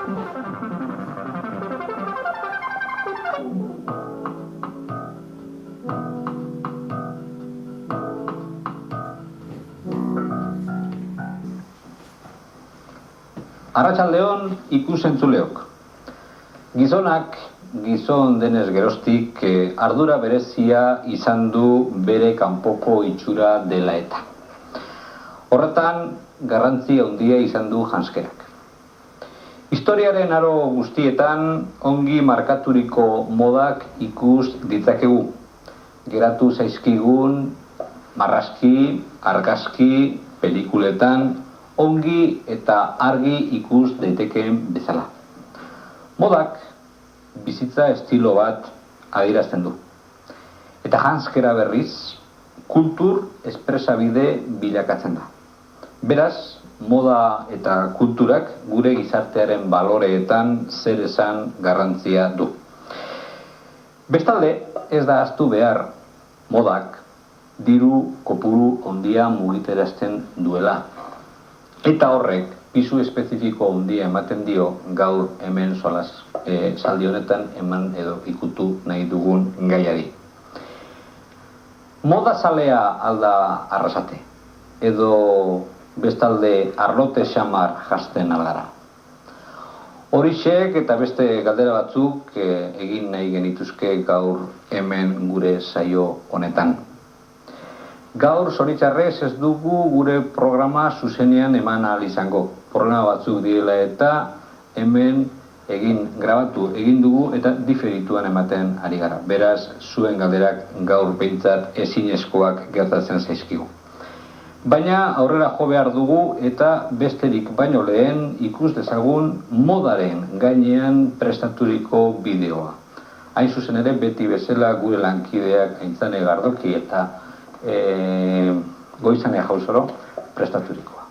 Arratsaldeon ikus-entzuleok. Gizonak gizon denez geroztik ardura berezia izan du bere kanpoko itxura dela eta. Horretan garrantzi handia izan du janskerak. Historiaren aro guztietan ongi markaturiko modak ikus ditzakegu. Geratu zaizkigun marrazki, argazki, pelikuletan ongi eta argi ikus daitekeen bezala. Modak bizitza estilo bat adierazten du. Eta janskera berriz, kultur espresabide bilakatzen da. Beraz, moda eta kulturak gure gizartearen baloreetan zer esan garrantzia du. Bestalde, ez da ahaztu behar modak diru kopuru handia mugiterazten duela. Eta horrek, pisu espezifiko handia ematen dio gaur hemen zaldi honetan eman edo ikutu nahi dugun gaiari. Moda zalea alda Arrasate, edo bestalde arlote xamar jasten aldara. Horixek eta beste galdera batzuk egin nahi genituzke gaur hemen gure saio honetan. Gaur zoritxarrez ez dugu gure programa zuzenean eman ahal izango. Problema batzuk direla eta hemen grabatu egin dugu eta diferituan ematen ari gara. Beraz, zuen galderak gaur behintzat ezinezkoak gertatzen zaizkigu. Baina aurrera jo behar dugu eta besterik baino lehen ikus dezagun modaren gainean prestaturiko bideoa. Hain zuzen ere beti bezala gure lankideak Aintzane Gardoki eta Goizane Jausoro prestaturikoa.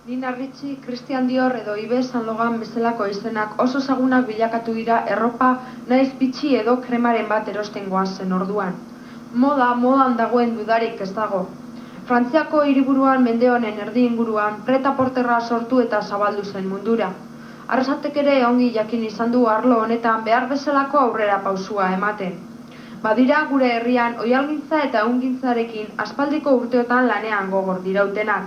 Nina Ricci, Christian Dior edo Yves Saint Laurent bezalako izenak oso ezagunak bilakatu dira erropa naiz bitxi edo kremaren bat erosten goazen orduan. Modan dagoen dudarik ez dago. Frantziako hiriburuan mende honen erdi inguruan preta-porterra sortu eta zabaldu zen mundura. Arrasatek ere ongi jakin izan du arlo honetan behar bezalako aurrera pausua ematen. Badira gure herrian oihalgintza eta ehungintzarekin aspaldiko urteotan lanean gogor dirautenak.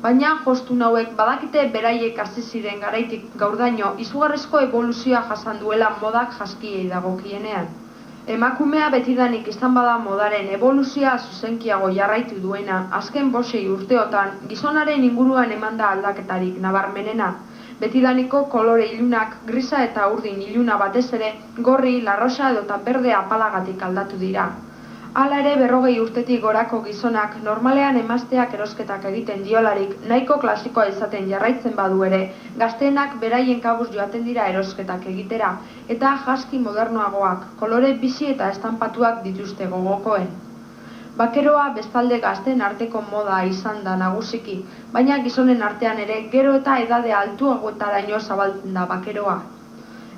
Baina jostun hauek badakite beraiek hasi ziren garaitik gaurdaino izugarrizko eboluzioa jasan duela modak jaskiei dagokienean. Emakumea betidanik izan bada modaren eboluzioa zuzenkiago jarraitu duena azken 5 urteotan gizonaren inguruan emanda aldaketarik nabarmenena. Betidaniko kolore ilunak, grisa eta urdin iluna batez ere, gorri, larrosa edo berde apalagatik aldatu dira. Hala ere 40 urtetik gorako gizonak normalean emazteak erosketak egiten diolarik nahiko klasikoa izaten jarraitzen badu ere, gazteenak beraien kabuz joaten dira erosketak egitera, eta jaski modernoagoak, kolore bizi eta estanpatuak dituzte gogokoen. Bakeroa bestalde gazteen arteko moda izan da nagusiki, baina gizonen artean ere gero eta edade altuagoetaraino zabaltzen da bakeroa.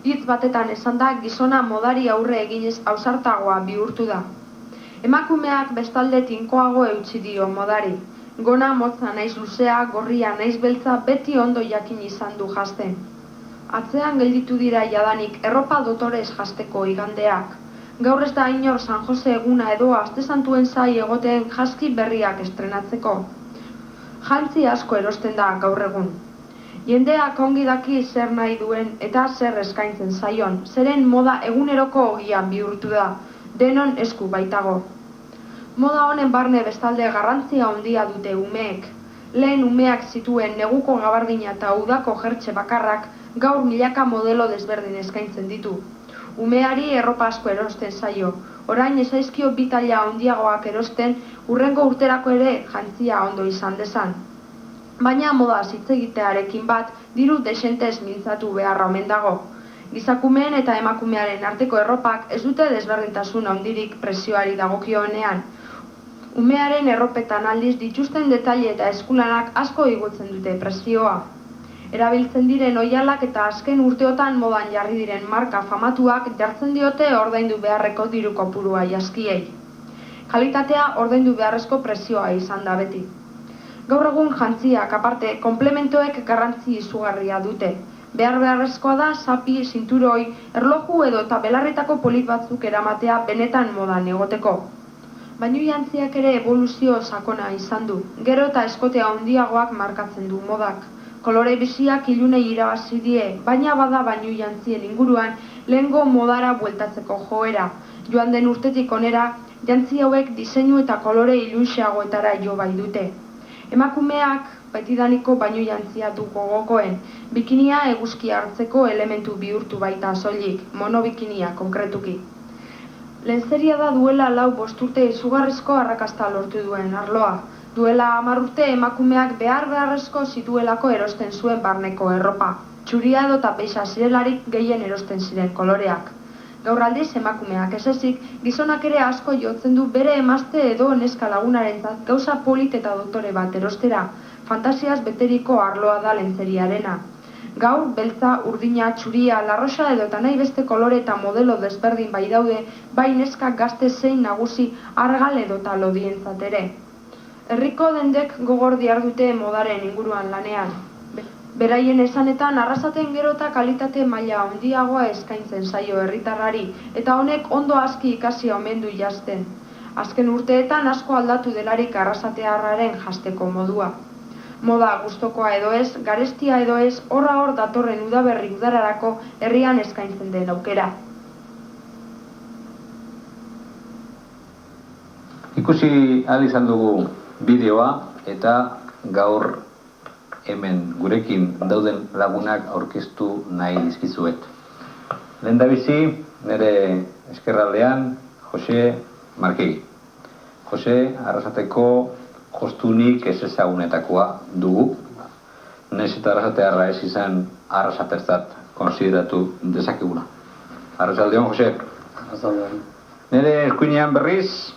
Hitz batetan esan da gizona modari aurre eginez ausartagoa bihurtu da. Emakumeak bestalde tinkoago eutsi dio modari. Gona motza naiz luzea, gorria naiz beltza beti ondo jakin izan du jasten. Atzean gelditu dira jadanik erropa dotorez jasteko igandeak. Gaur ez da inor San Jose eguna edo aste santuen zai egoteen jaski berriak estrenatzeko. Jantzi asko erosten da gaur egun. Jendeak ongi daki zer nahi duen eta zer eskaintzen zaion, zeren moda eguneroko ogian bihurtu da, denon esku baitago. Moda honen barne bestalde garrantzia handia dute umeek. Lehen umeak zituen neguko gabardina eta udako jertxe bakarrak gaur milaka modelo desberdin eskaintzen ditu. Umeari erropa asko erosten zaio, orain ezaizkio bi taila handiagoak erosten hurrengo urterako ere jantzia ondo izan dezan. Baina moda hitz egitearekin bat diru desentez mintzatu beharra omen dago. Gizakumeen eta emakumearen arteko erropak ez dute desberdintasun handirik prezioari dagokionean. Umearen erropetan aldiz dituzten detaile eta eskulanak asko igotzen dute prezioa. Erabiltzen diren oihalak eta azken urteotan modan jarri diren marka famatuak jartzen diote ordaindu beharreko diru kopurua jaskiei. Kalitatea ordaindu beharrezko prezioa izan da beti. Gaur egun jantziak aparte komplementoek garrantzi izugarria dute. Beharrezkoa da sapi, zinturoi, erloju edo eta belarretako polit batzuk eramatea benetan modan egoteko. Bainu jantziak ere evoluzio sakona izan du. Gero eta eskotea handiagoak markatzen du modak. Kolore biziak ilunei irabazi die, baina bada bainu jantzien inguruan lehengo modara bueltatzeko joera. Joan den urtetik onera, jantzi hauek diseinu eta kolore iluntxeagoetara jo bai dute. Emakumeak baitidaniko bainu jantzia du gogokoen. Bikinia eguzkia hartzeko elementu bihurtu baita soilik, monobikinia konkretuki. Lenzeria da duela 4-5 urte izugarrizko arrakasta lortu duen arloa. Duela 10 urte emakumeak beharrezko zituelako erosten zuen barneko erropa. Txuria edo eta peixa zirelarik gehien erosten ziren koloreak. Gaur aldiz emakumeak ez ezik, gizonak ere asko jotzen du bere emazte edo neska lagunarentzat gauza polit eta doktore bat erostera. Fantasiaz beteriko arloa da lentzeriarena. Gaur, beltza, urdina, txuria, larroxa edo eta nahi beste kolore eta modelo desberdin bai daude, bai neskak gazte zein nagusi argal edo eta lodientzat ere. Herriko dendek gogor dihardute modaren inguruan lanean. Beraien esanetan arrasaten gero eta kalitate maila handiagoa eskaintzen zaio herritarrari, eta honek ondo aski ikasi omen du jazten. Azken urteetan asko aldatu delarik arrasatearraren jasteko modua. Moda gustokoa edo ez, garestia edo ez, horra hor datorren udaberri udararako herrian eskaintzen den aukera. Ikusi ahal izan dugu bideoa eta gaur hemen gurekin dauden lagunak aurkeztu nahi dizkizuet. Lehendabizi, nire eskerraldean, Jose Markegi. Jose Arrasateko jostunik ez ezagunetakoa dugu. Nahiz eta arrasatearra ez izan arrasaterzat konsideratu dezakeguna. Arratsaldeon, Jose. Arratsaldeon. Nire eskuinean berriz,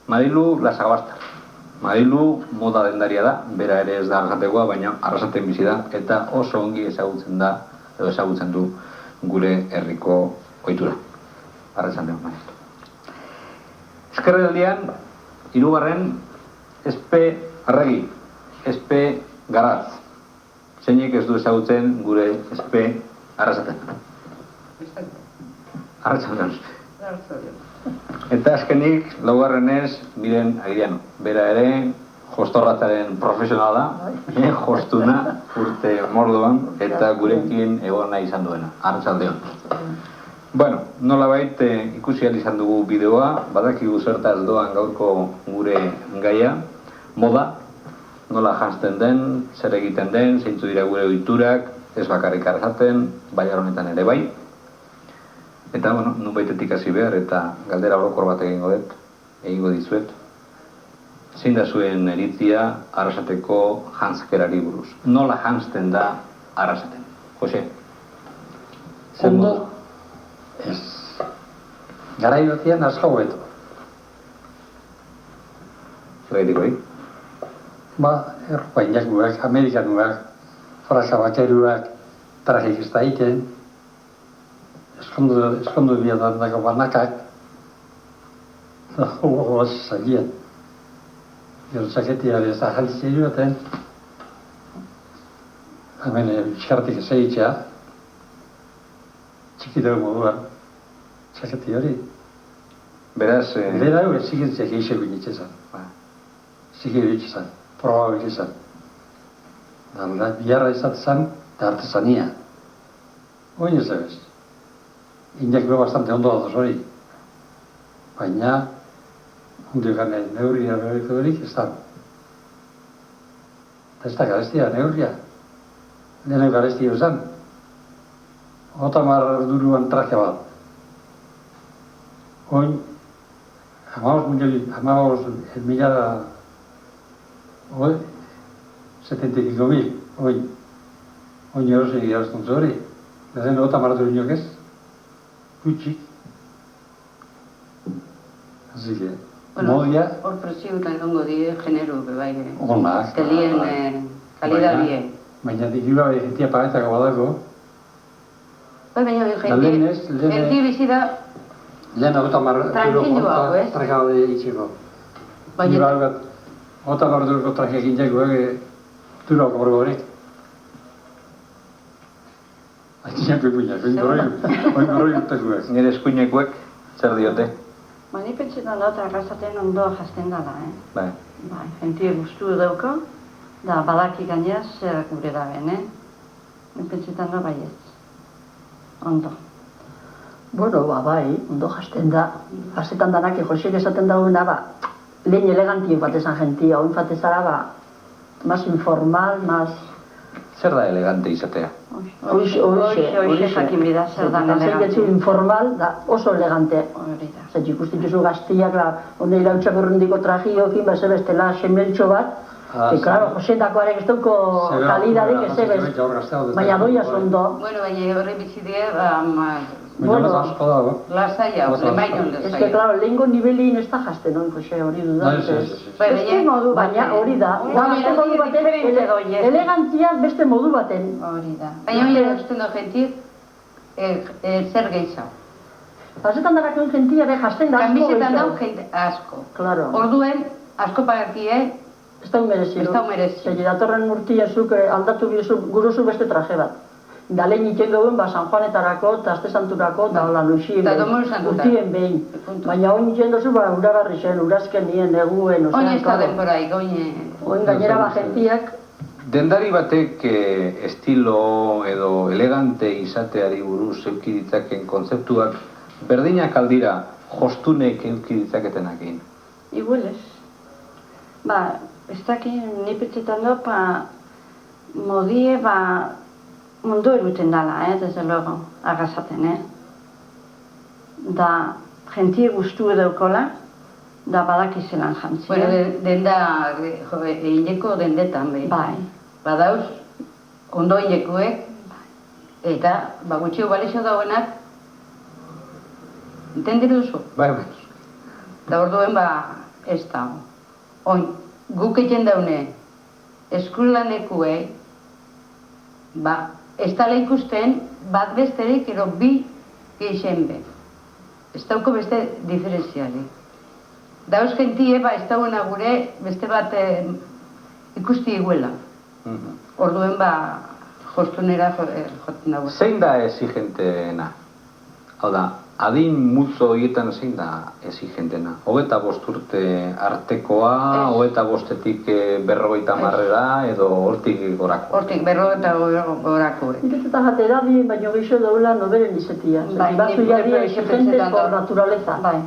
Marilu Lasagabastar. Marilu moda dendaria da, bera ere ez da arrasatekoa, baina arrasaten bizi da, eta oso ongi ezagutzen da, edo ezagutzen du gure herriko ohitura. Arratsaldeon, Marilu. Eskerraldian, 3. Espe Arregi, Espe Garaz. Zeinek ez du ezagutzen gure Espe Arrasaten. Arratsaldeon. Eta azkenik, 4. Miren Agiriano. Bera ere, jostorratzaren profesionala da, jostuna urte mordoan, eta gurekin egona izan duena. Arratsaldeon. Bueno, nolabait ikusi ahal izan dugu bideoa, badakigu zertaz doan gaurko gure gaia, moda, nola janzten den, zer egiten den, zeintzu dira gure ohiturak, ez bakarrik arrasaten, baiar honetan ere bai. Eta, bueno, nunbaitetik hasi behar eta galdera orokor bat egingo dizuet. Zein da zuen iritzia arrasateko janzkerari buruz? Nola janzten da arrasaten? Jose? Ondo? Ez. Garai batian asko hobeto. Zergaitik hori? Erropainak, amerikanuak, frasa bakeruak, trajik ez da egiten, eskondu biatan dago banakak, gogoz zagien. Gero txaketia ez da jalizia joaten, hemen bizkartik ez egitea, txikitego moduan, txaketi hori. Beraz... Bera hori zikintziak eixeko initzezan. Zikero itxezan, proba itxezan. Biarra izatezan, eta artesania. Oin ez ebez. Indiak bero bastante ondo dauz hori. Baina, hundio gane neurria berriko horik ez dago. Eta ez da garestia, neurria. Lehenak garestia esan. 30 duruan traje bat. Oin, 75.000, oin erosen eraztuntzu hori. Lehen 30 duruñok ez, gutxik. Así que, modia... Hor presioetan egongo dire, genero, bebai, onak. telien kalidadie. Baina dikiba jentia pagetako badako. Baina jentia bizi da... Lehen 30 tranquilloago, ez? Trakade itxiko. Baina... Ota barduko trajeak indagoak turako borgorik. Aitzak ipuinak, oin goroi urtekoak. Nire eskuinekuek zer diote? Ni pentsetan dut arrasaten ondo jazten dala, Bai. Bai, jentie guztu dauko, da badaki gainera zer gure da ben, Ni pentsetan dut baietz. Ondo. Bueno, bai, ondo jazten da. Jazetan danak, Josek esaten dagoena, lehen elegantiek bat esan jentia, oin fatezara, más informal, más... Zer da elegante izatea? Hoxe jakin bida zer dan elegante. Informal, da oso elegante. Hori da. Zer ikustituzu gaztiak, onei lautxak urrundiko trajiokin, zebestela semeltxo bat, claro, Jose dakoarek ez duko kalidadik ez ebez, baina doia zondo. Bueno, baina horri bizidie, Bueno, asko dago. lasai hau, lemainon lasai. Ez que, claro, lehenko nivelin ez da jazten, Jose, hori dudan. Baina hori da, beste modu baten, elegantiak beste modu baten. Hori da. Baina hori erazten du jentik, zer gehiago. Hazetan darak egun jentia, jazten da asko Kamisetan dau jente asko. Claro. Orduen, asko pagakie, Ez da merezi. Ez da merezi. Zer, datorren urtien zuk aldatu bidezu, guruzu beste traje bat. Da lehen iten gauen, San Juanetarako, eta Aste Santurako, eta hola, luxien behin. Urtien behin. Baina oin iten duzu, uragarri zen, urazken nien, neguen, oin ez da denboraik, oin gainera jentiak. Dendari batek estilo edo elegante izateari buruz euki ditzaken kontzeptuak berdinak aldira jostunek euki ditzaketenak egin. Igual ez. Ez dakit, ni pentsetan dut, modie, mundu eruten dala, desde luego, agazaten, Da, jentie guztu edaukola, da badakizelan jantzia. Bueno, denda, hileko dendetan, Bai. Badauz, ondo hilekuek, eta, gutxio balixo dauenak, entendiru duzu? Bai. Da orduen, ez da. Oin, guk egin daune, eskulanekuei, ez dala ikusten, bat besterik, ero bi geixen be. Ez dauko beste diferentziali. Dauz gentie, ez dauena gure, beste bat ikusti iguela. Orduen, jostunera joten dago. Zein da exigenteena? Hau da, adin multzo horietan zein da exigenteena? 25 urte artekoa, 25etik 50 edo hortik gorako? Hortik 50 gorako. Nik eta jate edadi, baino geixo daula noberen izetia. Batzu jadia exigente por naturaleza. Bai.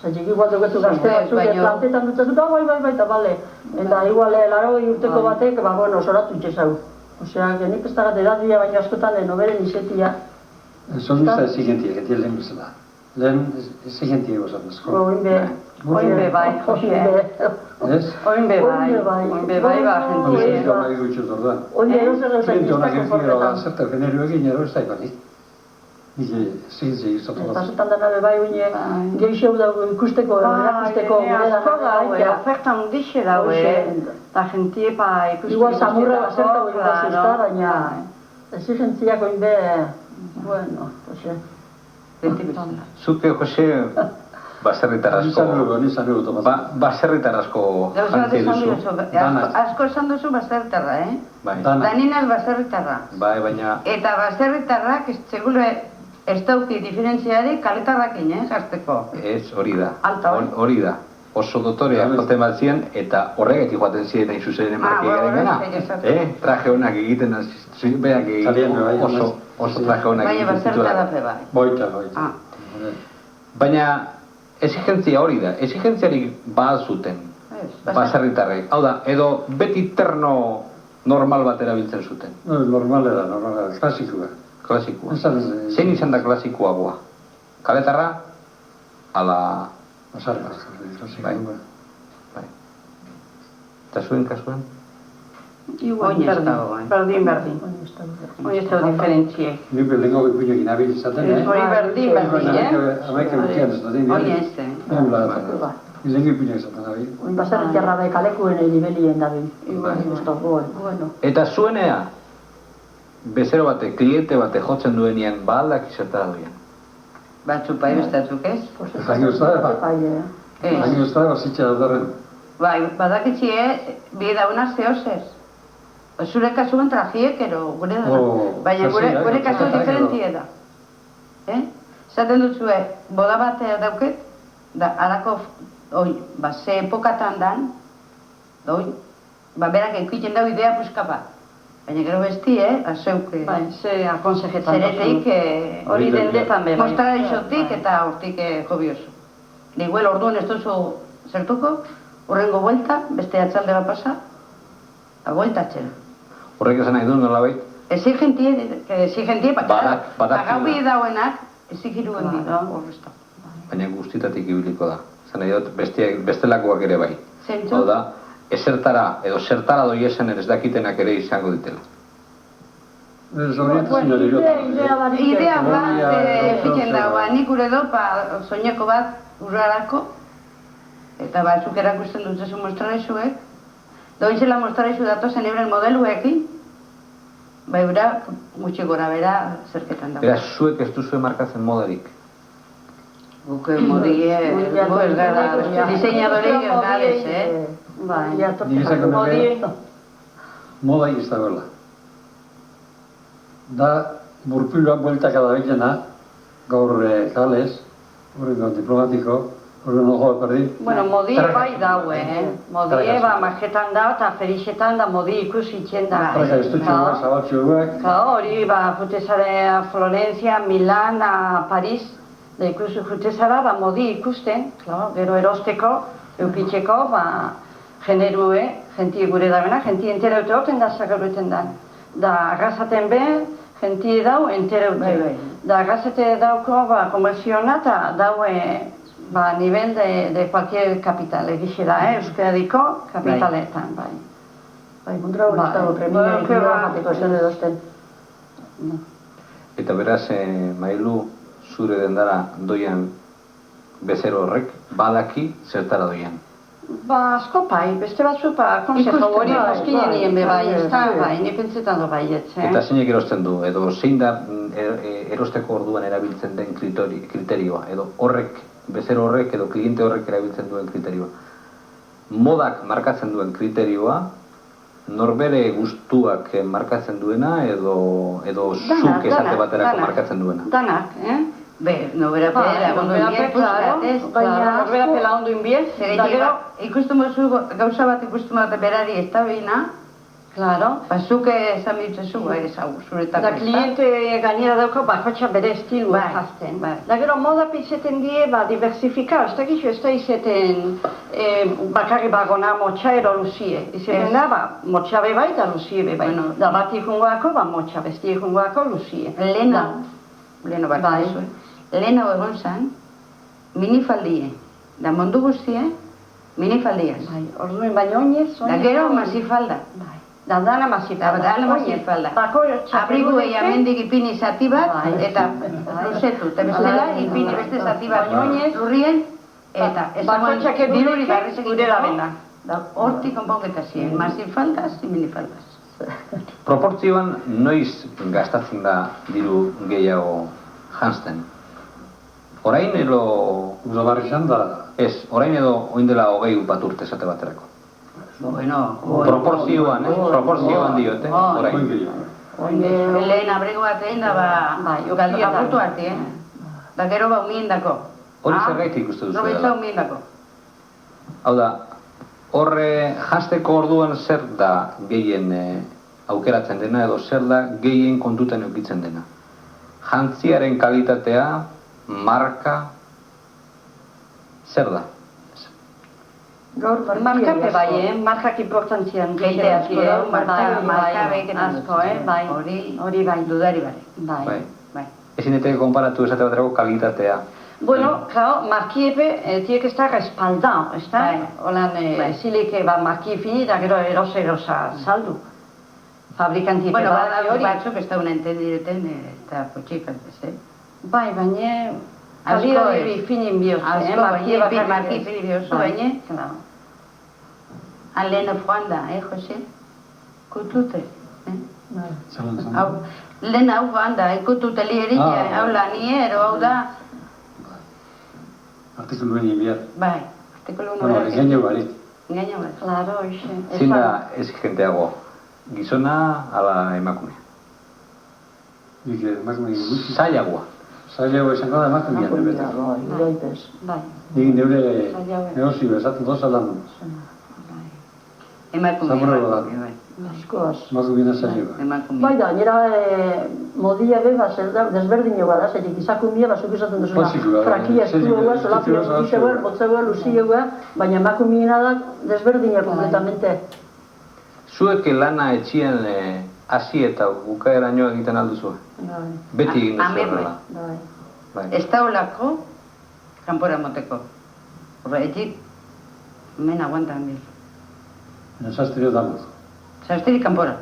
Zaitik igual duketu gazte batzuk plantetan dutzetu, bai, eta bale. Eta igual, 80 urteko batek, soratu itxezau. Osea, nik ez da jate edadia, baina askotan noberen izetia. Son ez da exigentia, gentia lehen bezala. Lehen exigentia gozat asko. Oinbe bai, Jose. Ez? Oinbe bai, gentia. Hori gutxuz orduan. Oinbe erozer gauzak iztako forretan. Zerta genero egin, ero ez da ipanik. Nire exigentzia izatu gozat. Pasetan dena bai, oine geixeu dago ikusteko, erakusteko gure dana. Oferta hundixe daue, eta gentie ikusteko. Igual samurra bazerta hori bazizta, baina exigentziak oinbe... Bueno, Jose. Zuke, Jose, baserritarrazko... Nizan dugu, baserritarrazko jantzi duzu. Asko esan duzu baserritarra, Bai. Daninaz baserritarra. Bai, baina... Eta baserritarrak, segure, ez dauki diferentziari kaletarrakin, jazteko. Ez, hori da. Alta, hori da. Oso dotoreak joten bat ziren, eta horregatik joaten ziren hain zuzen emarki garen traje honak egiten, beak oso traje honak egiten zituela. Boita. Baina, exigentzia hori da, exigentziarik bat zuten, baserritarrek. Hau da, edo beti terno normal bat erabiltzen zuten. Normala, klasikua. Klasikua. Zein izan da klasikoagoa? Kaletarra, ala... Bai. Eta zuen kasuen? Igual, berdin. Oin ez dago diferentziek. Nik lehenko ipuñekin abil izaten, Hori berdin, Amaika urtean ez da den. Oin ez, Lehenko ipuñek izaten abil. Oin baserritarra bai kalekuen nibelien dabil. Eta zuenea, bezero bate, kliente bate jotzen duenean, aldak izatara duenean. Batzuk bai, bestatzuk ez? Baina ez da, bazitxa datorren. Bai, badakitzie, bi dauna zehozez. Zure kasuan trajiek, ero, gure da. Baina gure kasu diferentie da. Zaten dutzue, boda bat dauket, da, harako, ze epokatan dan, berak ekuiten dau idea puskapa. Baina gero besti, azeuk... Bai, ze akonsejetan. Zereteik... Hori dendetan be. Mostrara isotik eta hortik jobioso. Igual orduan ez duzu zertuko, urrengo buelta, beste atzalde bat pasa, buelta txera. Horrek esan nahi du nolabait? Exigentie, pagau bi dauenak, exigiruen bi. Baina guztitatik ibiliko da. Zan nahi dut, bestelakoak ere bai. Zentzu? Hau da, esertara edo zertara doiesen ez dakitenak ere izango ditela. Idea bat fiken dagoa, nik ure dopa soineko bat urrarako, eta batzuk erakusten dutzezu mostraraizuek, doizela mostraraizu datozen euren modeluekin, bai ura gutxi gora bera zerketan dago. Beraz, zuek ez duzue markatzen modelik? Guke modie, ez gara, diseinadorei gabez, Nik izango nuke moda izabela. Da, burpiluan bueltaka da bitena, gaur kales, horrengo diplomatiko, horrengo joa perdi. Bueno, modie bai daue, modie ba maketan da eta ferixetan da modie ikusitzen da. Traka estutxuak, zabaltxuak. Hori ba jutezara Florencia, Milan, Paris, da ikusi jutezara ba modie ikusten, gero erosteko, eukitzeko, ba generue, gentie gure dabena, gentie entera ute horten da zagaruten da. Da agazaten be, gentie dau entera ute. Da agazate dauko ba konversiona eta daue ba nivel de cualquier capital, egixe da, Euskadiko kapitaletan, bai. Bai, mundura hori ez dago premia ikua jateko esan edosten. Eta beraz, Mailu, zure dendara doian bezero horrek, badaki zertara doian. Ba, asko pai, beste batzu pa, konsejo hori oskinen nien be bai, ez da, bai, ni pentsetan do bai, Eta zeinek erosten du, edo zein da erosteko orduan erabiltzen den kriterioa, edo horrek, bezero horrek, edo kliente horrek erabiltzen duen kriterioa. Modak markatzen duen kriterioa, norbere gustuak markatzen duena, edo zuk esate baterako markatzen duena. Danak, Be, nobera pela, ondo inbiet, baina norbera pela ondo inbiet, da gero, ikusten mozu, gauza bat ikusten bat berari ez da behina, claro. Bazuk esan bitzezu, zuretako. Da kliente gainera dauko bakotxa bere estilua jazten. Da gero moda pitzeten die, ba, diversifika, ez da gizu, ez da izeten bakarri bagona motxa ero luzie. Izeten da, ba, motxa bebai da luzie bebai. Da bat ikungoako, ba, motxa, besti ikungoako luzie. Leno bat dizue. Leno egon zan, minifaldie. Da mundu guztie, minifaldiaz. Orduen baino oinez, da gero masifalda. Da dana masifalda. Da masifalda. Abrigu eia mendik ipini zati bat, eta luzetu. Eta bestela, ipini beste zati bat lurrien, eta bakotxak diruri barrezek gure da benda. Hortik konponketa ziren, masifaldaz y minifaldaz. Proportzioan, noiz gastatzen da diru gehiago janzten? Orain edo... Uda barri zan da... Ez, orain edo oindela 20 bat urte esate baterako. Proportzioan, proportzioan diote, orain. Lehen abrego bat egin da, ba, galdi apurtu arti, Da gero ba umiendako. Hori zergaitik uste duzu dela? Robetza umiendako. Hau da, horre jazteko orduan zer da gehien aukeratzen dena edo zer da gehien kontutan eukitzen dena? Jantziaren kalitatea, marka, zer da? Markape bai, markak importantzian gehiago asko da, marka asko, bai, hori bai, dudari bai. Ezin eteke konparatu esate baterako kalitatea. Bueno, claro, markiepe tiene que estar respaldado, ¿está? Holan, zileke markie fini, da gero erosa saldu. Fabrikantiepe bueno, batzuk ez da una entendireten eta potxikantez, Bai, baina... Kalidade finin biozu, markie finin biozu, baina... Han leheno joan da, Jose? Kutute, lehen hau joan da, kutute lierik, hau laniero, hau da... Artikuluen inbiar. Bai, artikuluen inbiar. Bueno, legeño barik. Gaina bat. Claro, hoxe. Zein da exigenteago, gizona ala emakumea? Nik emakume gutxi. Zailagoa. Zailago esango da emakumean. Emakumea, bai, iraitez. Bai. Nik neure Zailago. negozio esaten doza lan. Emakumea. Askoaz. Emakumeena zailago. Emakumea. Bai da, nera modia beba, desberdino bada, zerik izakumia, basuk esaten duzuna, Basikoa, frakia eskuoa, solapia gutxegoa, botzegoa, luziagoa, baina emakumiena da desberdina kompletamente. Zuek lana etxien hasi eta bukaeraino egiten alduzu? Bai, Beti egin duzu Ame, horrela. bai. Bai. Ez da olako, kanpora moteko. Horretik, hemen aguantan bil. Sastrio damos. Zausterik kanpora.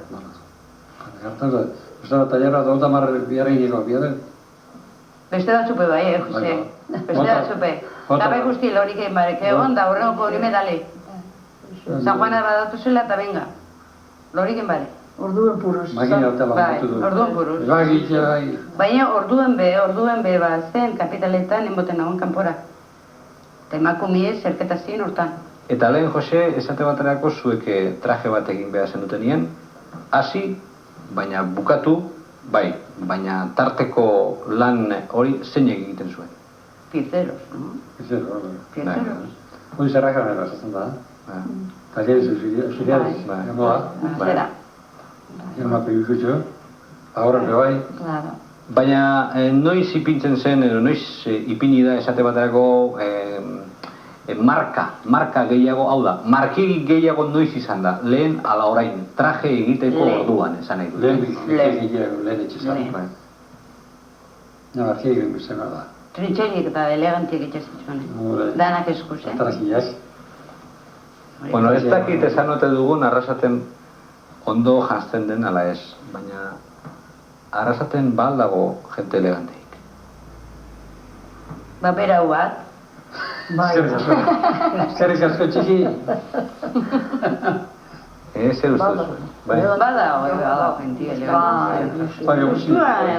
Gertatu, ez da tailara dauta marra biarregineko, biarren. Beste da zupe bai, Jose. Beste da zupe. Gabe guzti lorik egin barek egon, da horrengo hori medale. San Juana badatu zela eta venga. Lorik egin bare. Orduen puruz. Makina eta Bai, lanbatu du. orduan buruz. Eba egitea bai. Baina orduen be, zen kapitaletan enboten nagoen kanpora. Eta emakumie zerketa zin hortan. Eta lehen, Jose, esate baterako zuek traje bat egin behar zendutenien, hasi, baina bukatu, bai, baina tarteko lan hori zeinek egiten zuen. Pieceros, no? Pieceros. Hori zerraka nera zaten da. Talleres auxiliares, emoa. Zera. Emape bikutxo. Ahora be bai. Claro. Baina noiz ipintzen zen, edo noiz ipini da esate baterako marka gehiago, hau da, markiri gehiago noiz izan da, lehen ala orain, traje egiteko orduan, esan nahi dut. Lehen etxezan. Ja, markia egin bizena da. Trintxelik eta elegantiek itxazitzuen. Danak eskuz, Atarakiak. Bueno, ez dakit esan ote dugun arrasaten ondo jantzten den ala ez, baina arrasaten baldago jente eleganteik. Berau bat. Bai. Zerrik asko txiki. Zer uste zuen? Bada, jenti eleganteik.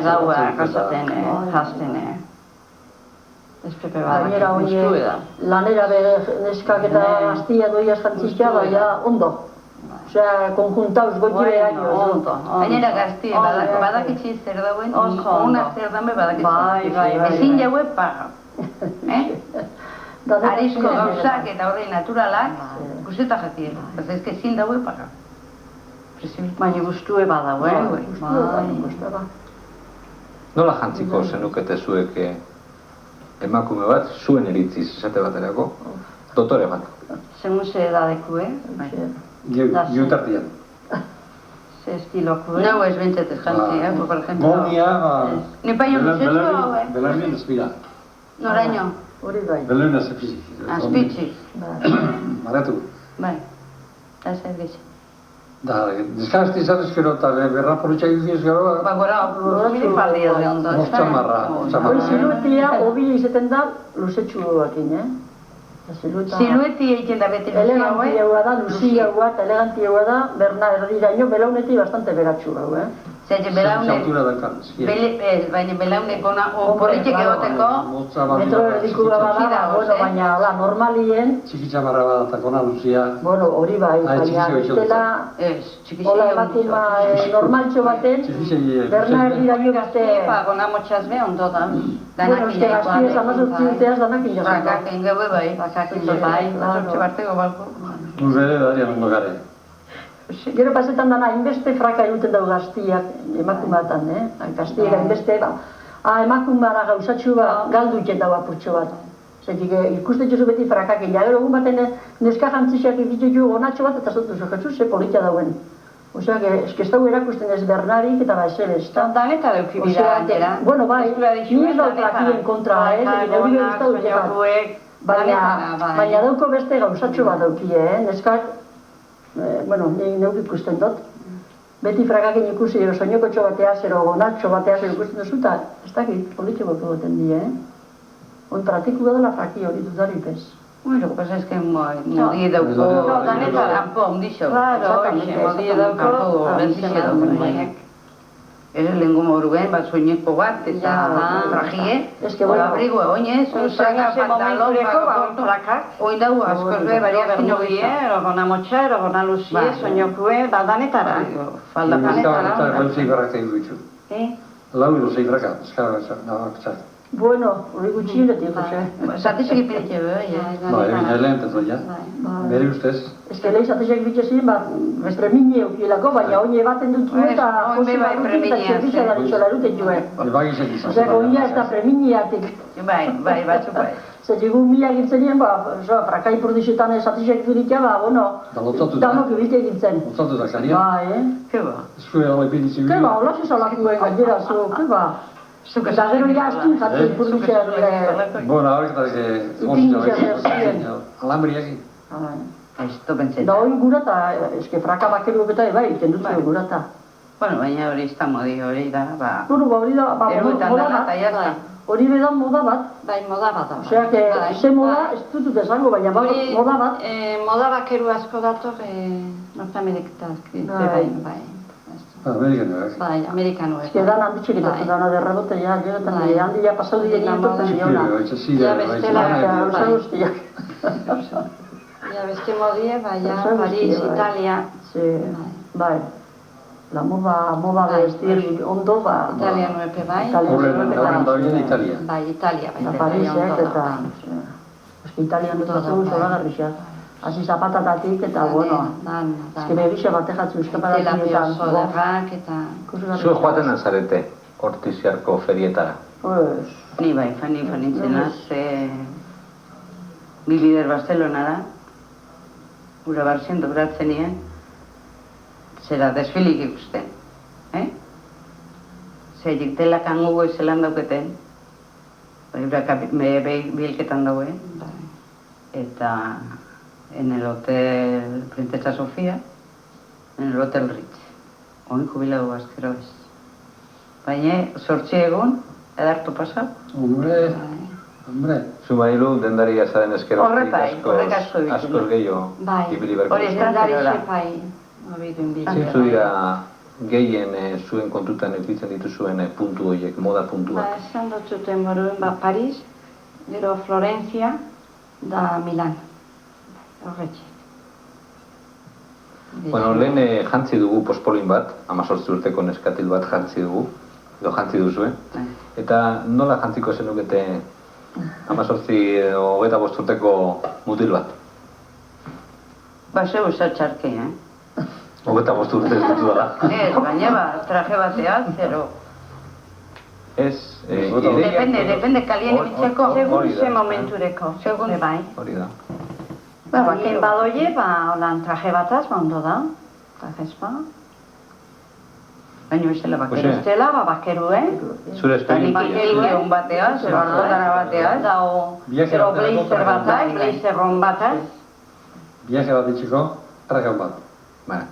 Daua, kasaten, jazten, Ez pepe bada, Gainera hori lanera bere neskak eta aztia doia jantzizkia, baina ondo. Osea, konjuntauz goiti behar. Gainera gaztie, badakitzi zer dauen, ona zer dame badakitzi. Bai. Ezin jaue paga. Arizko gauzak eta horrei naturalak, guzteta jatien. Ez ezke ezin daue paga. Baina guztue badauen. Nola jantziko zenukete zuek emakume bat, zuen eritziz esate baterako, dotore bat. Segun ze edadeku, Geu tartian. Ze estiloku, Nau ez bentsetez jantzia, por ejemplo. Monia, Ni paio luzetzu hau, belarmien espira. Noraino, Hori bai. Belarmien azpizik. azpitzi. Maratu. Bai, eta zer giz. Da, deskazti izan ezkero eta berra porutxa egiz gero. Ba, gora, minifaldi edo ondo. Txamarra. Hori siluetia hobi izaten da luzetxuakin, Silueti egiten da beti luzia haue. Elegantiagoa da, luziagoa eta elegantiagoa da, berna erdiraino, belaunetik bastante beratxu hau, Zer, belaune, Zautura daukan. baina belauneko politik egoteko, metro erdikua bada, bueno, baina hala, normalien, Txiki txamarra bat eta kona luzia. bueno, hori bai, baina bestela, ez, txikizia hola emakuma normaltxo baten, berna erdiraino beste, Gona motxaz be, ondo da. bueno, eske gaztiez, amazortzi urteaz danakin jasako. Rakaken gaue bai. Bakakin bai, Zortxe barteko balko. Urrere darian ondo gare. Gero pasetan dana, inbeste fraka egiten dugu gaztiak emakumatan, gaztiak inbeste, emakumara gauzatxu bat, galdu iten dago apurtxo bat. Zetik, ikusten jozu beti frakakin, gero egun baten neska jantzisiak egiten onatxo bat, eta zotu zo, ze polita dauen. Osea, eske ez dago erakusten ez bernarik eta ezer ez da. Daneta deuki bida gainera. Bueno, bai, ni ez dut lakien kontra, neuri ez dut baina dauko beste gauzatxo bat daukie, neskak, bueno, neuk ikusten dut. Beti frakakin ikusi, ero soinoko txobateaz, ero gonatxo bateaz, ero ikusten duzu, eta ez dakit, politxo bat egoten die, Hoi pratiku dela fraki hori dudarik ez. Lo que pasa es que modie dauko... No, daneta kanpo ondixo. Claro, modie dauko, Kanpo ondixo dauko. Ez lehenko moruen, bat soineko bat, eta trajie, abrigo egoine, zozaga, pantalon, oin dago, askoz be, baria fino gisa. Erogona motxa, erogona luzie, soinokue, badanetara. Falda panetara. Lau zeibrak egin duitzu. Lau edo zeibraka, eskara, Bueno, hori gutxiretik, Jose. Zatezek ipidetxe beha, egin lehen tezu, ja. Bere ustez. Ez que lehi zatezek bitxezin, premini eukielako, baina oine baten dutu eta Jose barutik eta txerriza da ditxola eruten juen. Ebagizek izan. Osea, oina ez da preminiatik. Bai, batzuk bai. Zer digu mila egintzenien, frakai prodixetan zatezek zurikia, bueno, danok ebite egintzen. Otzatu da zaria. Keba. Eskue hau epidizibili. Keba, hola zizalakuen gainera, keba. Eta gero jaskin jatzen purdixean. Bueno, horretak alambriaki. Esto pentsetan. Da hori gurata, eske fraka bakeru eta bai, iten dut gurata. Bueno, baina hori ez da modi hori da, ba... Bueno, hori da, moda bat. Hori bedan moda bat. Bai, moda bat. Osea, ze moda, ez dut esango, baina moda bat. Moda bakeru asko dator, Norteamerikatak. Bai. Amerikanoak. Bai, amerikanoak. Ez que dan handitxik eta dana de rebote ya, handi ya pasau dien etortzen diona. Ja, bestela, Eusa guztiak. Ja, beste modie, bai, Paris, Italia. Bai. La moda de vestir ondo, ba... Italiano epe, bai. Horren da bien Italia. Bai, Italia, bai. Parisek eta... Ez que Italian dut batzen zoragarrixak. Hasi zapatatatik eta, bueno... Ez que begixe batejatzu eskaparatietan. Zue joaten azarete, Ortiziarko ferietara? Ni bai, fanintzena, bi bider Barcelonara, gura barzien dobratzen nien, zera desfilik ikusten, Zeirik delakan gugu izelan dauketen, bilketan dauen, eta en el hotel Princesa Sofía, en el hotel Ritz. Oin jubilatu azkero ez. Baina, sortxe egun, edartu pasau. Hombre. Zumailu, dendari azaren eskeroztik askoz gehiago ibili berko. Hori ez da Zintzu dira gehien zuen kontutan eukitzen dituzuen puntu horiek, moda puntuak? Esan dut zuten boruen, Paris, gero Florencia, da Milan. Horretxe. Bueno, lehen jantzi dugu pospolin bat, 18 urteko neskatil bat jantzi dugu, edo jantzi duzue. Eta nola jantziko zenukete 18 o 25 urteko mutil bat? Ba, zeu txarke, 25 urte ez dutu dela. Ez, baina traje batea, zero. Ez, depende kalien ibitzeko. Segun ze momentureko. Segun, bai. Hori da. Baken badoie, holan traje bataz, ondo da. Trajez ba. Baina bestela bakeru. Bestela, bakeru, Zure esperientzia. Elgion batea, zero arlotara batea. Zero blazer bataz, blazerron bataz. Viaje bat ditxiko, traje bat. Baina,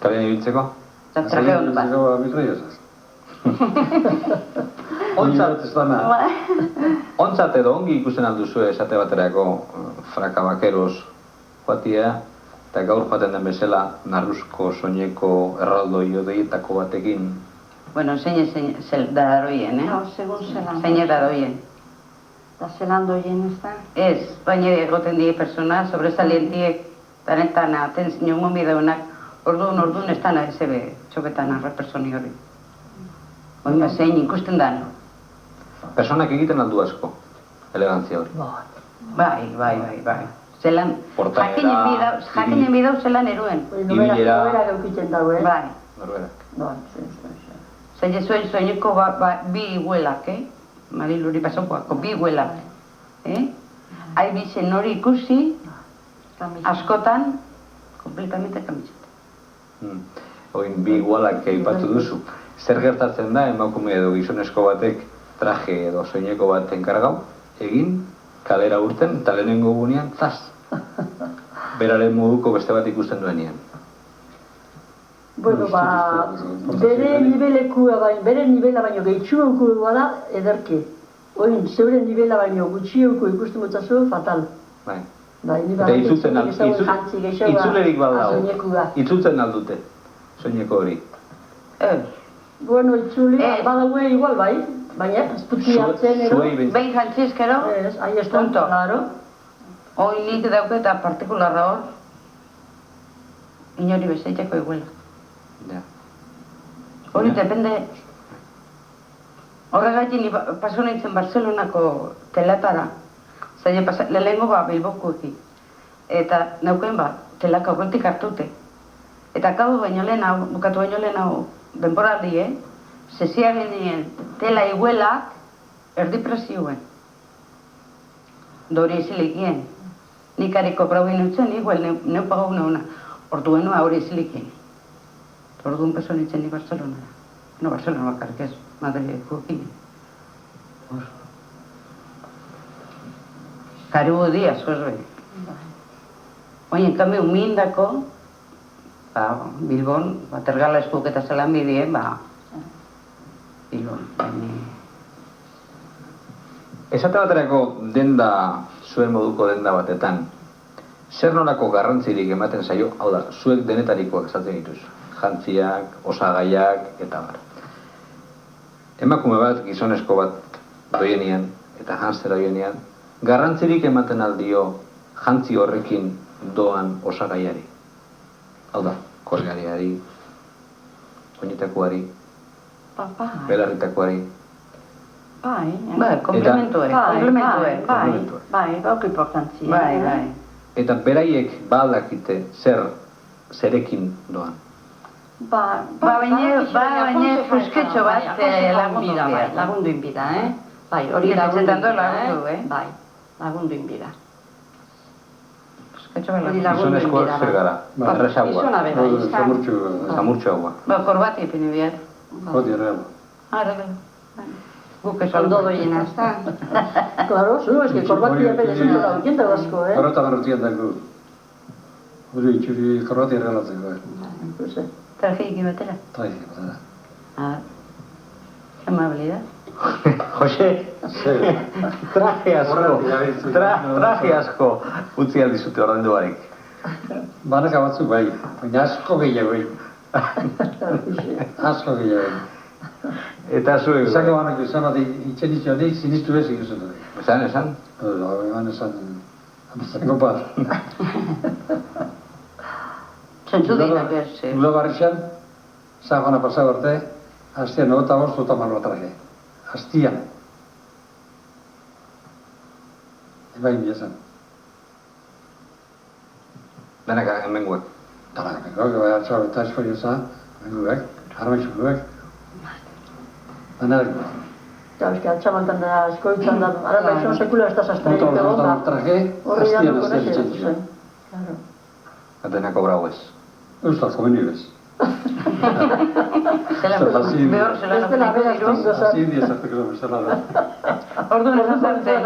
kalien ibiltzeko? Traje hon bat. Ontzat edo ongi ikusten alduzue esate baterako fraka bakeroz joatia, eta gaur joaten den bezala narruzko soineko erraldoi odeietako batekin. Bueno, zein da daroien, Segun zelan. Zein da daroien. Da zelan doien ez da? Ez, baina egoten die persona, sobresalientiek, tanetan aten zinungo bideunak, orduan ez dana ezebe txoketan arra personi hori. Oin zein ikusten dan. Personak egiten aldu asko, elegantzia hori. Bai. Zelan, jakinen bidau zelan eruen. Nobera gaukitzen dago, Bai. Norberak. Zaila zuen soinuko bi iguelak, Mariluri pasokoako, bi iguelak. Hai bizen hori ikusi, askotan, kompletamente kamiseta. Oin bi igualak aipatu duzu. Zer gertatzen da emakume edo gizonezko batek traje edo soineko bat enkargau, egin, kalera urten, eta lehenengo gunean, zaz! Beraren moduko beste bat ikusten duenean. Bueno, bere nibelekua baino gehitxueko da ederki. Oin, zeure nibela baino gutxioko ikusten motzazu, fatal. Bai. Eta itzulerik bat dago. Itzultzen aldute, soineko hori. Bueno, itzuli, badaue igual bai, baina ez puti hartzen ero. Behin jantzizkero? Ez, ahi ez da, claro. Hoi nik dauke eta partikularra hor, inori bezaiteko iguela. Hori depende. Horregatik ni paso nintzen Barcelonako telatara, zaila lehenengo Bilbokoekin. Eta nauken telaka horretik hartute. Eta akabo baino lehenago, bukatu baino lehenago, denboraldi, sesia genien tela iguelak erdipresioen. Dori izilikien. Nik hariko brauen utzen, igual, neu pagau nauna. Ordu genua hori izilikien. Orduan peso nintzen ni Barcelonara. No, Barcelona bakarrik ez, Madrileko ekin. Karu di asko ez behin. Oin, enkambi, humindako, Bilbon, tergala eskuk eta zelan bidien, Bilbon. Esate baterako denda, zuen moduko denda batetan, zer nolako garrantzirik ematen zaio, hau da, zuek denetarikoak esaten dituz, jantziak, osagaiak, eta bar. Emakume bat, gizonezko bat doienean, eta jantzera doienean, garrantzirik ematen aldio jantzi horrekin doan osagaiari. Hau da, korgariari, oinetakoari, belarritakoari. Komplementue. Bauko importantzia. Eta beraiek baldakite zerekin doan. Baina fusketxo bat lagundu inbida, Bai, hori lagundu inbida. Gizonezkoak zer gara, errezagoa. Gizona bera, Zamurtxo agua. Korbati ipini behar. Jodi erreala. Guk esan Ondo doiena, ez da? Claro, zu, ez que korbati epel ez dut laukien da asko, Korrota garrutien dago. Hori itxuri korbati errealatzeko, Trajeiki batera? Trajeiki batera. Amabilidad. Jose, traje asko utzi aldizute ordendu barik. Banaka batzuk bai, baina asko gehiago. Asko gehiago. Eta zuen... Ezako banako izan bat itxen itxonik sinistu ez ikusen dut. Esan? Amazango bat. Zentzu dinak ez. Udo barrixan, zahona pasau arte, hastian 25 eta marro traje. Hastian. Ebain biazan. Denak hemenguek. Denak hemenguek, bai hartza eta esforioza, hemenguek, harmaitzuguek. Denak. Ja, eski altxamantan da, eskoitzan da, ara baixon sekula ez da sastreik egon da. Horri da nuko nese. Denak obrau ez. Eustal, komeni bez. Bestela beraz tingo zan. Así indies harteko bestela da. Orduan esan zartzen.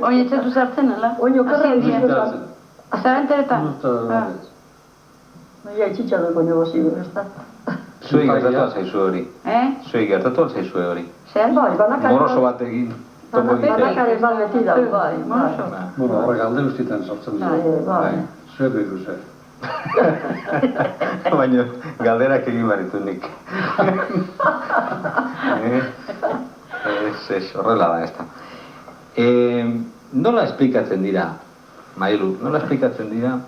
Oin etxetu zartzen, ala? Oin okarra dizko zan. Zarenteretan? Ia itxitxa duko negozigo, ez da? Zuei gertatu alzaizu hori. Zuei gertatu alzaizu hori. Zer? Moroso bat egin. Banakaren bat beti da, bai. Bueno, horrek alde guztietan sortzen du. Zuek dugu zer. Baina galderak egin baritu nik. Ez, horrela da ez da. Nola esplikatzen dira, Mailu, nola esplikatzen dira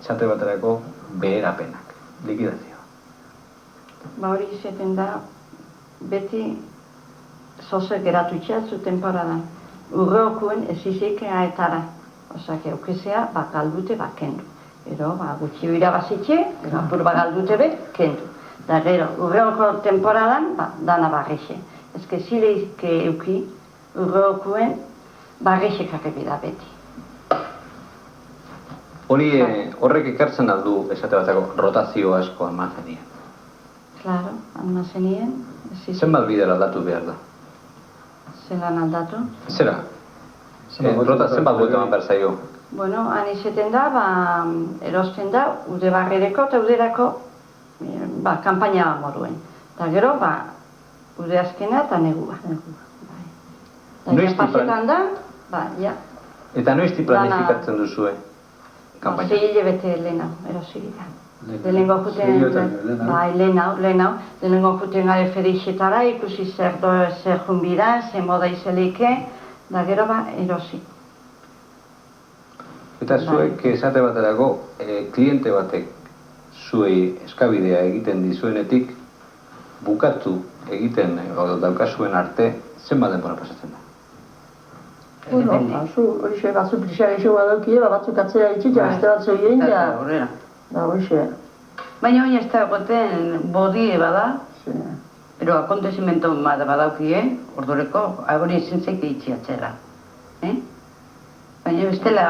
txate baterako beherapenak, likidazioa? Hori izaten da, beti zoze geratu itxatzu temporadan. Urreokuen ez izik aetara. Osak, eukizea, galdute, kendu. Gero, gutxi irabazitxe, apur galdute be, kendu. Da gero, urreoko temporadan, dana barrixe. Ez que zileik euki, urreokuen barrixekak ebida beti. Horrek ekartzen aldu, esate batako, rotazio asko almazenien. Claro, almazenien. Zenbat bider aldatu behar da? Zelan aldatu? Zera? Zenbat buelta eman behar zaio? Bueno, han izeten da, erosten da, ude barrereko eta uderako kampaina moduen. Eta gero, ude azkena eta negua. Eta pasetan da, ja. Eta noizti planifikatzen duzue? Zei hilabete lehena, erosirika. Lehenengo juten, bai, lehen hau, lehenengo juten gare Fedixetara, ikusi zer junbira, zer moda izelike, da gero erosi. Eta zuek esate baterako, kliente batek zuei eskabidea egiten dizuenetik, bukatu egiten daukazuen arte, zenbat denbora pasatzen da? Bueno, horixe batzu prisa gehiago badaukie, batzuk atzera itxik, beste batzu egin, da horixe. Baina hori ez da egoten bodie bada, pero akontezimento badaukie, ordureko, hori ezin zeik itxi atzera. Baina bestela,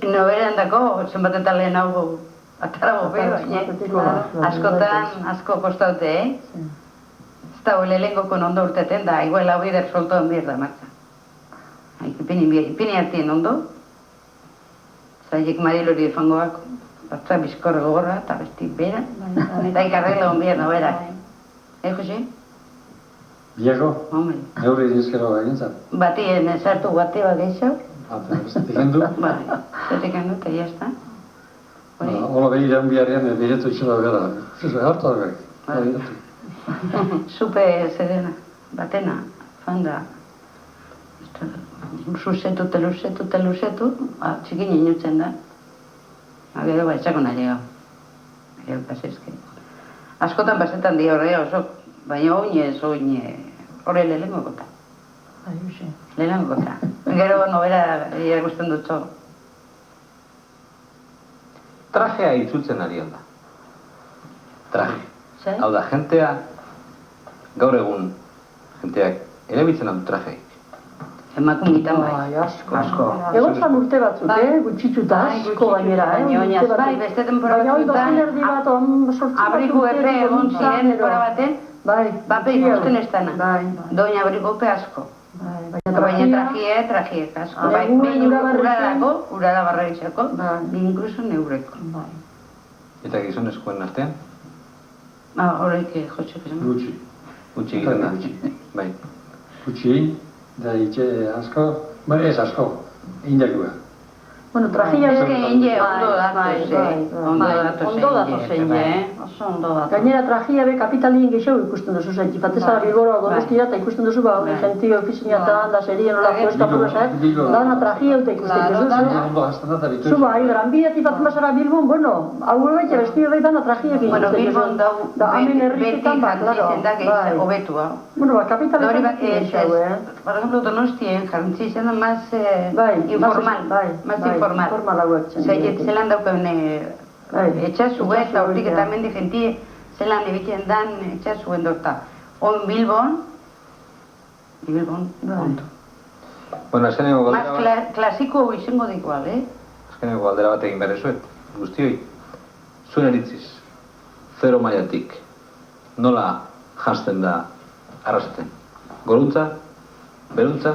noberean dako, zenbat eta lehen hau atara bobe, baina askotan, asko kostaute, ez da hori lehengokon ondo urteten da, igual hau bider solto mierda martza. Ipini hartien ondo, zaiek marilori efangoak, batza bizkorre gogorra, eta besti bera, eta ikarregla onbier noberak. Jose? Biako? Hombre. Neurri dizkero egintzat? Batien esartu bate bat gehiago. Zatik hendu? Bai, zatik hendu, eta jazta. Ola behira unbiarrean, biretu itxela gara. Zuzu, hartu agak. Supe zerena, batena, fanda. Luzetu, txikin inutzen da. Gero etxako nahi gau. Gero pasezke. Askotan pasetan di horre oso, baina oinez, horre lehenko gota. Lehenko gota. Gero nobera irakusten dutxo. Trajea itzultzen ari alda. Traje. Zer? Hau da, jentea, gaur egun, jenteak erabiltzen dut trajeik. Emakumitan bai. Asko. Egon zan urte batzuk, gutxituta asko gainera, Baina bai, beste temporada batzutan, abriku epe egon ziren denbora baten, bape ikusten ez dana. Doina abriku epe asko. Baina trajiek asko. Behin urara barrabitzako, inkluso neureko. Eta gizonezkoen artean? Horreik jotxek esan. Gutxi egiten da. Bai. Gutxi, da itxe asko, ez asko, indakua. Bueno, trajea... Ez que inge ondo datu zein, oso ondo datu. Gainera trajea be kapitalien gehiago ikusten duzu zaiti, fatezara Bilbora Donostia eta ikusten duzu gentio ofizina eta handa serien olako eskapurozak, dana trajea eta ikusten duzu. Zuba, Gran Biatik bat mazara Bilbon, bueno, hau baita bestio bai dana trajea egin Bueno, Bilbon dau, beti jartzen da gehiago hobetua. Bueno, kapitalen gehiago, Por ejemplo, Donostien jarrentzi zen da más informal, zelan dauken etxasue eta hortik eta mendi jentie zelan ebiten dan etxasuen dorta. Oin Bilbon, ondo. Bueno, azkeneko galdera Más klasiko izango dikoal, Azkeneko galdera bat egin behar ezuet, guztioi. Zuen eritziz, 0 mailatik, nola janzten da arrasaten? Goruntza? Beruntza?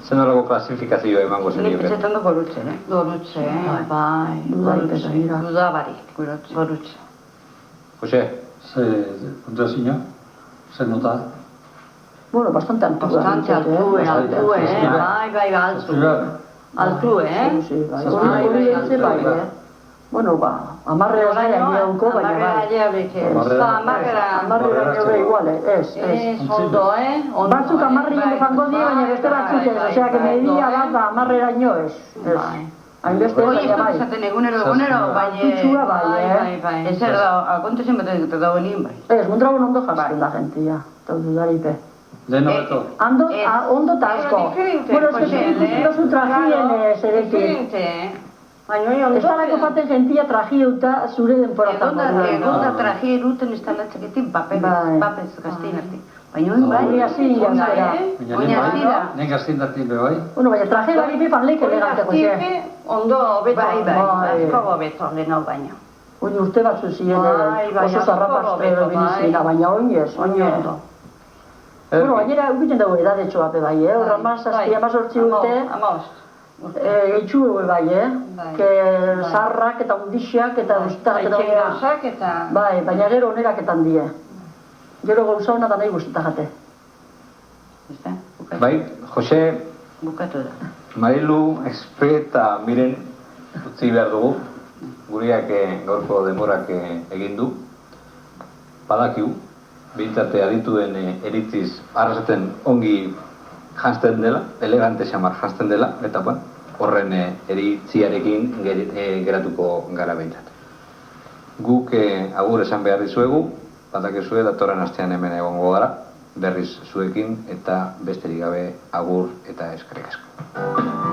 Zen horreko klasifikazioa emango zen Nik dioke? pentsetan du gorutze, Gorutze, bai. Dudabarik, gorutze. Jose? Ze puntuazioa? Ze nota? Bueno, bastante altua. Bastante altue, bai, altue, bai. Bueno, amarrera gaia gauko, baina amarrera gaia igual, ez. Ondo, Batzuk amarrien fango die, baina beste batzuk ez, osea, que media bat amarrera ino ez. Hainbeste ez, baina bai. Esaten egunero, bai. Ez da, akontezen bete dut dago nien bai. Ez, mundragon ondo jazten da gentia, eta dudaripe. Lehen hobeto? Ondo eta asko. Bueno, ez que ikusten dozu trajien zerekin. Ez darako faten gentia trajieuta zure denporatan. Egon da trajie eruten ez talatzeketik papez gaztein arti. Baina hori bai, hasi jaztera. Nen gaztein dartin be bai? Bueno, baina traje bari bifan leik eleganteko ze. Ondo hobeto, asko hobeto lehen hau baina. Oin urte batzu ziren oso zarrapaz bilizina, baina oin ez, oin ondo. Bueno, gainera egiten dugu edadetxo bape bai, horra mazazpia mazortzi urte. Eitxu bai, que zarrak eta undixak eta guztak eta... Bai, baina gero oneraketan die. Gero gauza hona da nahi guztetak jate. Bai, Jose, Bukatu da. Marilu, Espe eta Miren utzi behar dugu. Guriak gaurko denborak egin du. Badakiu, behintzate adituen eritziz arrasaten ongi janzten dela, elegante xamar janzten dela, eta horren eritziarekin geratuko gara behintzat. Guk agur esan behar dizuegu, badakizue datorren astean hemen egongo gara, berriz zuekin eta besterik gabe agur eta eskerrik asko.